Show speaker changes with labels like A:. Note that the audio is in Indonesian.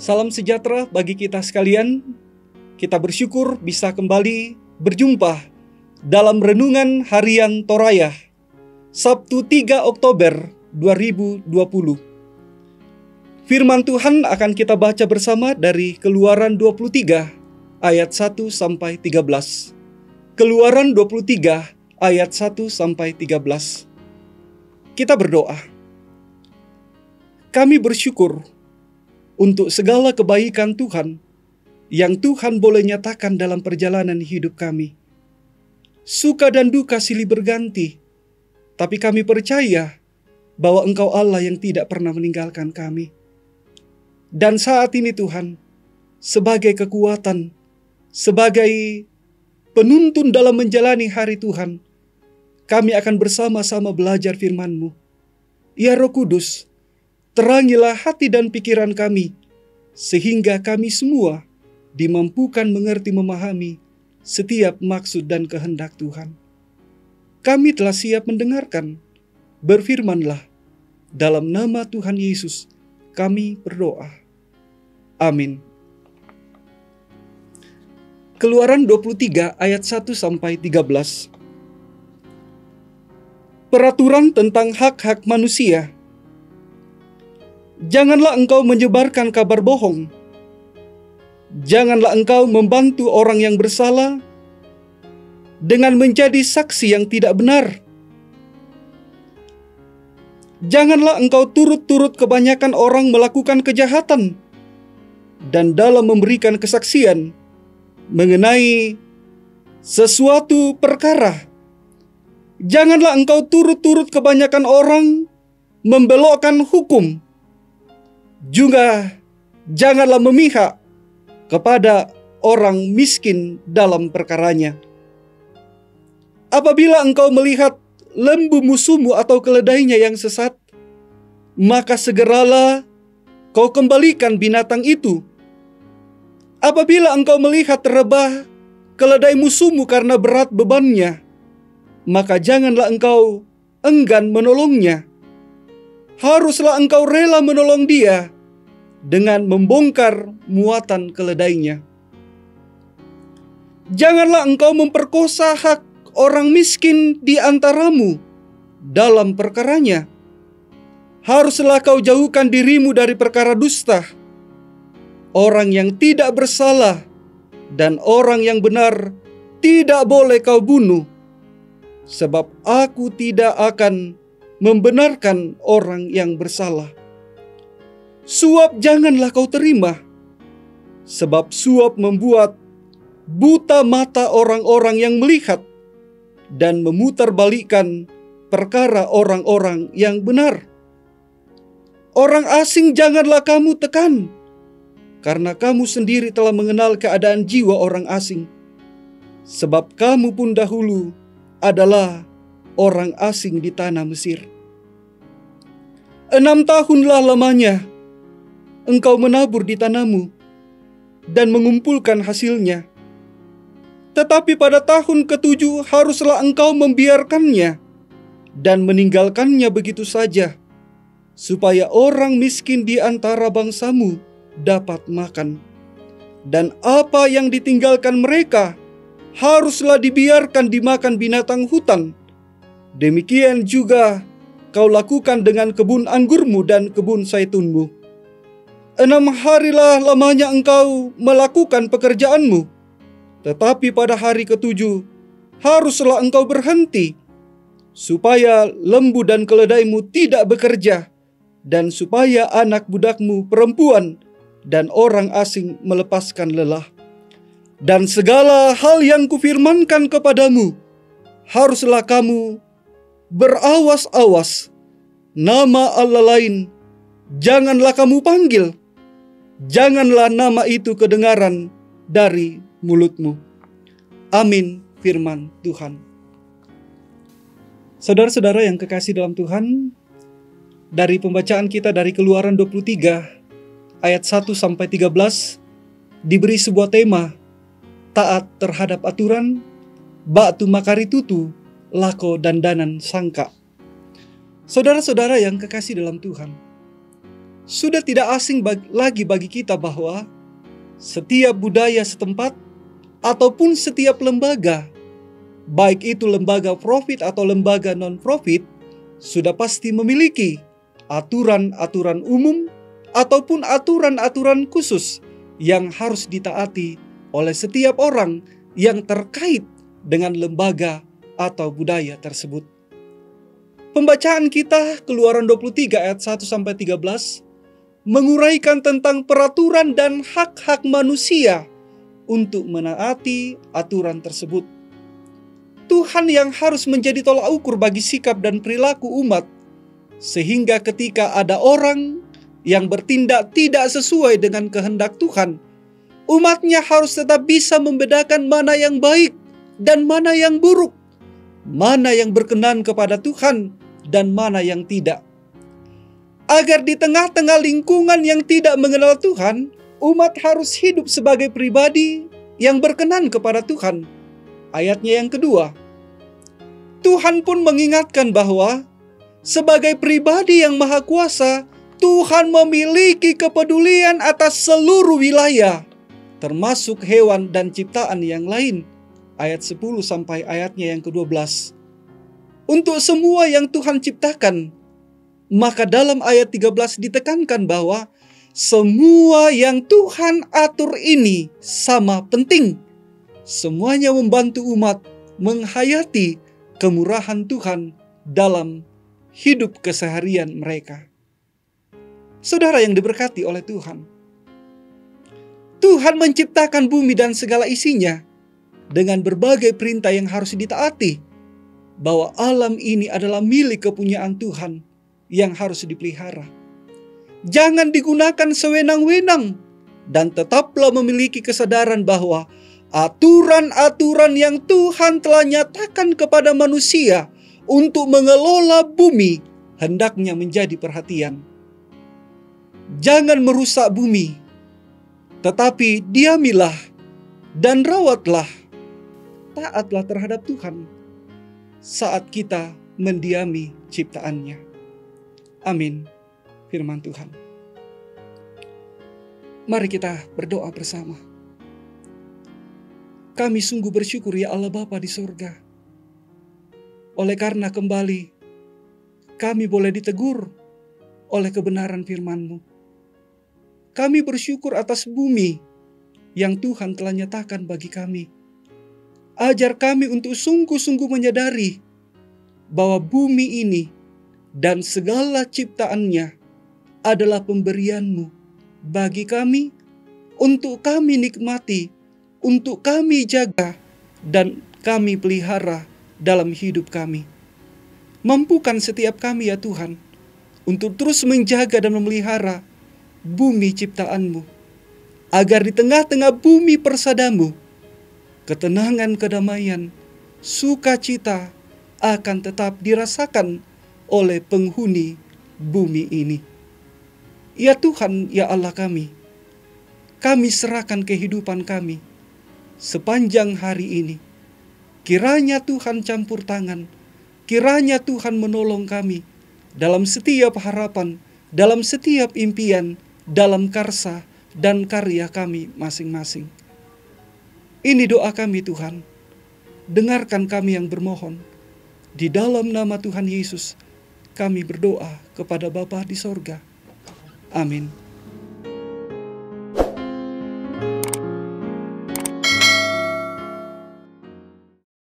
A: Salam sejahtera bagi kita sekalian. Kita bersyukur bisa kembali berjumpa dalam Renungan Harian Thorayah, Sabtu 3 Oktober 2020. Firman Tuhan akan kita baca bersama dari Keluaran 23 ayat 1 sampai 13. Keluaran 23 ayat 1 sampai 13. Kita berdoa. Kami bersyukur untuk segala kebaikan Tuhan yang Tuhan boleh nyatakan dalam perjalanan hidup kami. Suka dan duka silih berganti, tapi kami percaya bahwa Engkau Allah yang tidak pernah meninggalkan kami. Dan saat ini Tuhan, sebagai kekuatan, sebagai penuntun dalam menjalani hari Tuhan, kami akan bersama-sama belajar firman-Mu. Ya Roh Kudus, terangilah hati dan pikiran kami, sehingga kami semua dimampukan mengerti memahami setiap maksud dan kehendak Tuhan. Kami telah siap mendengarkan, berfirmanlah. Dalam nama Tuhan Yesus, kami berdoa. Amin. Keluaran 23 ayat 1 sampai 13. Peraturan tentang hak-hak manusia. Janganlah engkau menyebarkan kabar bohong. Janganlah engkau membantu orang yang bersalah dengan menjadi saksi yang tidak benar. Janganlah engkau turut-turut kebanyakan orang melakukan kejahatan, dan dalam memberikan kesaksian mengenai sesuatu perkara, janganlah engkau turut-turut kebanyakan orang membelokkan hukum. Juga janganlah memihak kepada orang miskin dalam perkaranya. Apabila engkau melihat lembu musuhmu atau keledainya yang sesat, maka segeralah kau kembalikan binatang itu. Apabila engkau melihat rebah keledai musuhmu karena berat bebannya, maka janganlah engkau enggan menolongnya. Haruslah engkau rela menolong dia dengan membongkar muatan keledainya. Janganlah engkau memperkosa hak orang miskin di antaramu dalam perkaranya. Haruslah kau jauhkan dirimu dari perkara dusta. Orang yang tidak bersalah dan orang yang benar tidak boleh kau bunuh, sebab aku tidak akan membenarkan orang yang bersalah. Suap janganlah kau terima, sebab suap membuat buta mata orang-orang yang melihat dan memutarbalikkan perkara orang-orang yang benar. Orang asing janganlah kamu tekan, karena kamu sendiri telah mengenal keadaan jiwa orang asing, sebab kamu pun dahulu adalah orang asing di tanah Mesir. 6 tahunlah lamanya engkau menabur di tanahmu dan mengumpulkan hasilnya. Tetapi pada tahun ke-7 haruslah engkau membiarkannya dan meninggalkannya begitu saja, supaya orang miskin di antara bangsamu dapat makan. Dan apa yang ditinggalkan mereka haruslah dibiarkan dimakan binatang hutan. Demikian juga kau lakukan dengan kebun anggurmu dan kebun zaitunmu. 6 harilah lamanya engkau melakukan pekerjaanmu, tetapi pada hari ke-7 haruslah engkau berhenti, supaya lembu dan keledaimu tidak bekerja, dan supaya anak budakmu perempuan dan orang asing melepaskan lelah. Dan segala hal yang kufirmankan kepadamu, haruslah kamu berawas-awas. Nama Allah lain janganlah kamu panggil. Janganlah nama itu kedengaran dari mulutmu. Amin, firman Tuhan. Saudara-saudara yang kekasih dalam Tuhan, dari pembacaan kita dari Keluaran 23 ayat 1 sampai 13 diberi sebuah tema, taat terhadap aturan, batu makaritutu, lako dandanan sangka. Saudara-saudara yang kekasih dalam Tuhan, Sudah tidak asing lagi bagi kita bahwa setiap budaya setempat ataupun setiap lembaga, baik itu lembaga profit atau lembaga non-profit, sudah pasti memiliki aturan-aturan umum ataupun aturan-aturan khusus yang harus ditaati oleh setiap orang yang terkait dengan lembaga atau budaya tersebut. Pembacaan kita Keluaran 23 ayat 1-13 menguraikan tentang peraturan dan hak-hak manusia untuk menaati aturan tersebut. Tuhan yang harus menjadi tolak ukur bagi sikap dan perilaku umat, sehingga ketika ada orang yang bertindak tidak sesuai dengan kehendak Tuhan, umatnya harus tetap bisa membedakan mana yang baik dan mana yang buruk, mana yang berkenan kepada Tuhan dan mana yang tidak. Agar di tengah-tengah lingkungan yang tidak mengenal Tuhan, umat harus hidup sebagai pribadi yang berkenan kepada Tuhan. Ayatnya yang kedua, Tuhan pun mengingatkan bahwa sebagai pribadi yang maha kuasa, Tuhan memiliki kepedulian atas seluruh wilayah, termasuk hewan dan ciptaan yang lain. Ayat 10 sampai ayatnya yang ke-12. Untuk semua yang Tuhan ciptakan, maka dalam ayat 13 ditekankan bahwa semua yang Tuhan atur ini sama penting. Semuanya membantu umat menghayati kemurahan Tuhan dalam hidup keseharian mereka. Saudara yang diberkati oleh Tuhan, Tuhan menciptakan bumi dan segala isinya dengan berbagai perintah yang harus ditaati, bahwa alam ini adalah milik kepunyaan Tuhan yang harus dipelihara. Jangan digunakan sewenang-wenang, dan tetaplah memiliki kesadaran bahwa aturan-aturan yang Tuhan telah nyatakan kepada manusia untuk mengelola bumi hendaknya menjadi perhatian. Jangan merusak bumi, tetapi diamilah dan rawatlah, taatlah terhadap Tuhan saat kita mendiami ciptaannya. Amin. Firman Tuhan. Mari kita berdoa bersama. Kami sungguh bersyukur ya Allah Bapa di surga, oleh karena kembali kami boleh ditegur oleh kebenaran firman-Mu. Kami bersyukur atas bumi yang Tuhan telah nyatakan bagi kami. Ajar kami untuk sungguh-sungguh menyadari bahwa bumi ini dan segala ciptaannya adalah pemberian-Mu bagi kami, untuk kami nikmati, untuk kami jaga, dan kami pelihara dalam hidup kami. Mampukan setiap kami ya Tuhan, untuk terus menjaga dan memelihara bumi ciptaan-Mu, agar di tengah-tengah bumi persada-Mu, ketenangan, kedamaian, sukacita akan tetap dirasakan oleh penghuni bumi ini. Ya Tuhan, ya Allah kami serahkan kehidupan kami sepanjang hari ini. Kiranya Tuhan campur tangan, kiranya Tuhan menolong kami dalam setiap harapan, dalam setiap impian, dalam karsa dan karya kami masing-masing. Ini doa kami Tuhan, dengarkan kami yang bermohon. Di dalam nama Tuhan Yesus, kami berdoa kepada Bapa di sorga. Amin.